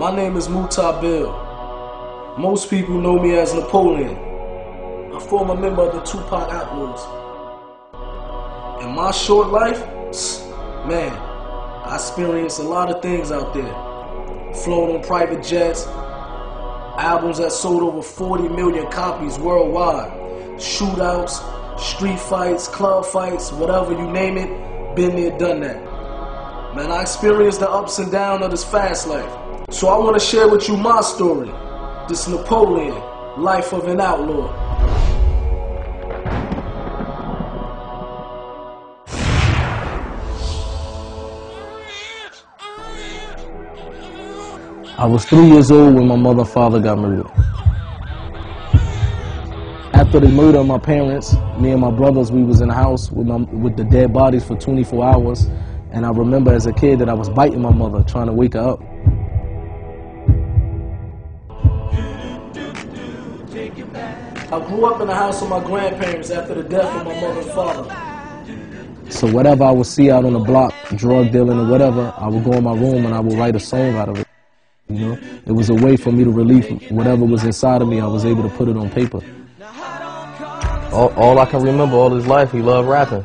My name is Muta Bill. Most people know me as Napoleon. I form a member of the Tupac Outlaws. In my short life, man, I experienced a lot of things out there. Flown on private jets, albums that sold over 40 million copies worldwide, shootouts, street fights, club fights, whatever you name it, been there, done that. Man, I experienced the ups and downs of this fast life. So I want to share with you my story, this Napoleon, life of an outlaw. I was 3 years old when my mother and father got murdered. After they murdered my parents, me and my brothers, we was in the house with the dead bodies for 24 hours. And I remember as a kid that I was biting my mother, trying to wake her up. I grew up in the house with my grandparents after the death of my mother and father. So whatever I would see out on the block, drug dealing or whatever, I would go in my room and I would write a song out of it. You know, it was a way for me to relieve whatever was inside of me. I was able to put it on paper. All I can remember all his life, he loved rapping.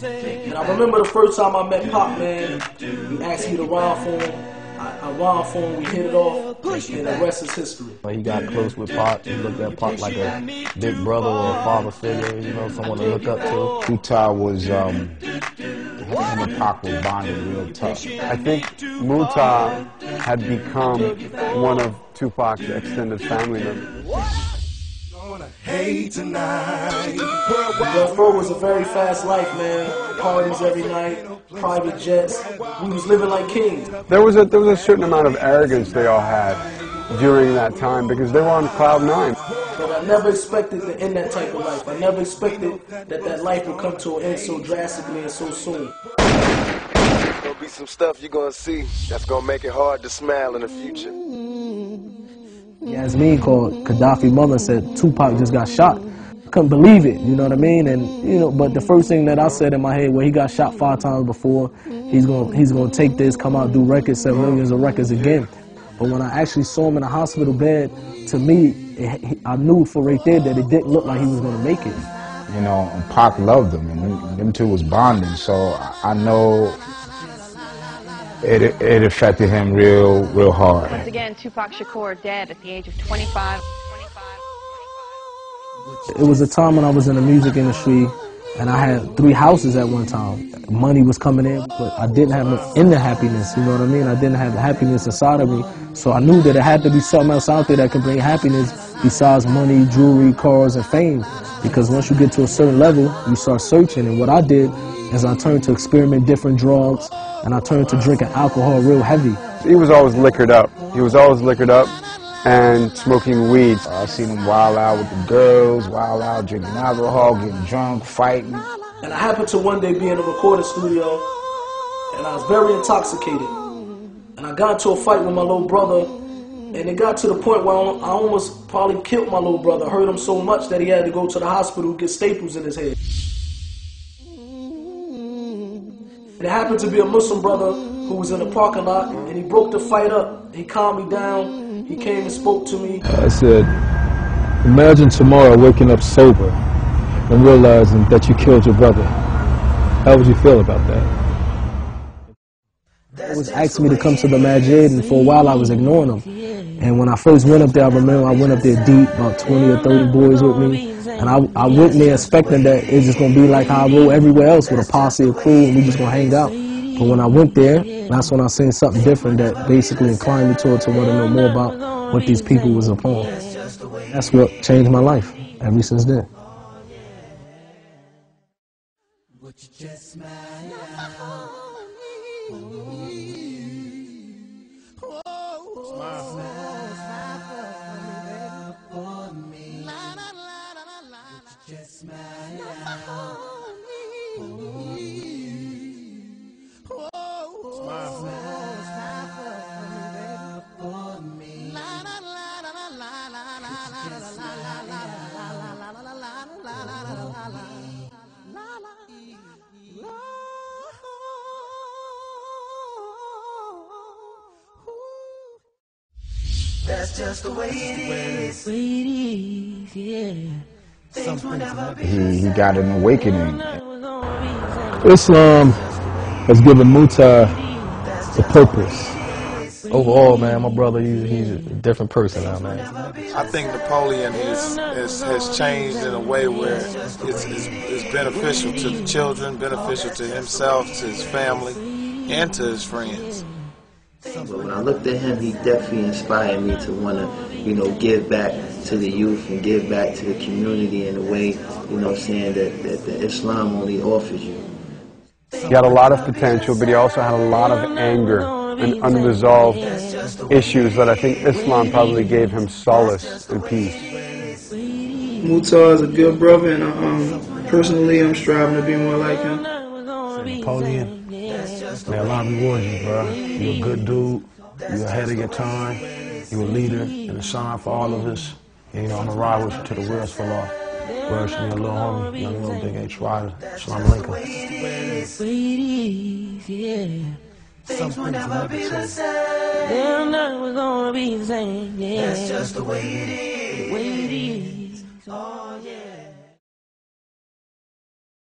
And I remember the first time I met Pop, man, he asked me to rhyme for him. I rhymed for him, we hit it off, and the rest is history. He got close with Pop. He looked at Pop like a big brother or a father figure, you know, someone to look up to. Muta was, him and Pac was bonded real tough. I think Muta had become one of Tupac's extended family members. Hey tonight. Death Row was a very fast life, man. Parties every night, private jets. We was living like kings. There was a certain amount of arrogance they all had during that time because they were on cloud nine. But I never expected to end that type of life. I never expected that life would come to an end so drastically and so soon. There's gonna be some stuff you're gonna see that's gonna make it hard to smile in the future. Yasmin called Gaddafi's mother and said Tupac just got shot. I couldn't believe it, you know what I mean? And you know, but the first thing that I said in my head, well, he got shot 5 times before. He's gonna take this, come out, do records, sell millions of records again. But when I actually saw him in a hospital bed, to me, I knew for right there that it didn't look like he was gonna make it. You know, and Pac loved him, and them two was bonding. So I know it affected him real hard. Once again, Tupac Shakur dead at the age of 25. It was a time when I was in the music industry and I had 3 houses at one time. Money was coming in, but I didn't have much inner happiness, you know what I mean? I didn't have the happiness inside of me. So I knew that it had to be something else out there that could bring happiness besides money, jewelry, cars, and fame. Because once you get to a certain level, you start searching. And what I did is I turned to experiment different drugs, and I turned to drinking alcohol real heavy. He was always liquored up. He was always liquored up and smoking weed. I seen him wild out with the girls, wild out drinking alcohol, getting drunk, fighting. And I happened to one day be in a recording studio, and I was very intoxicated. And I got into a fight with my little brother, and it got to the point where I almost probably killed my little brother. Hurt him so much that he had to go to the hospital get staples in his head. And it happened to be a Muslim brother who was in the parking lot, and he broke the fight up. He calmed me down. He came and spoke to me. I said, imagine tomorrow waking up sober and realizing that you killed your brother. How would you feel about that? They was asking me to come to the Majid, and for a while I was ignoring them. And when I first went up there, I remember I went up there deep, about 20 or 30 boys with me. And I went there expecting that it's just going to be like how I roll everywhere else with a posse or crew, and we just going to hang out. But when I went there, that's when I seen something different that basically inclined me to want to know more about what these people was upon. That's what changed my life ever since then. That's just the way it is. He got an awakening. Islam has given Mutar a purpose. Overall, man, my brother, he's a different person now, man. I think Napoleon has changed in a way where it's beneficial to the children, beneficial to himself, to his family, and to his friends. But when I looked at him, he definitely inspired me to want to, give back to the youth and give back to the community in a way, saying that Islam only offers you. He had a lot of potential, but he also had a lot of anger and unresolved issues that I think Islam probably gave him solace and peace. Mutar is a good brother, and personally, I'm striving to be more like him. Napoleon, may Allah reward you, bro. You're a good dude. You're ahead of your time. You're a leader and a sign for all of us. And, I'm going to ride with you to the wheels fall off. Words to me, a little homie, young little big H rider. Salam alaikum. Things will never be the same. They're never gonna be the same. Yeah. That's just the way it is. Oh, yeah.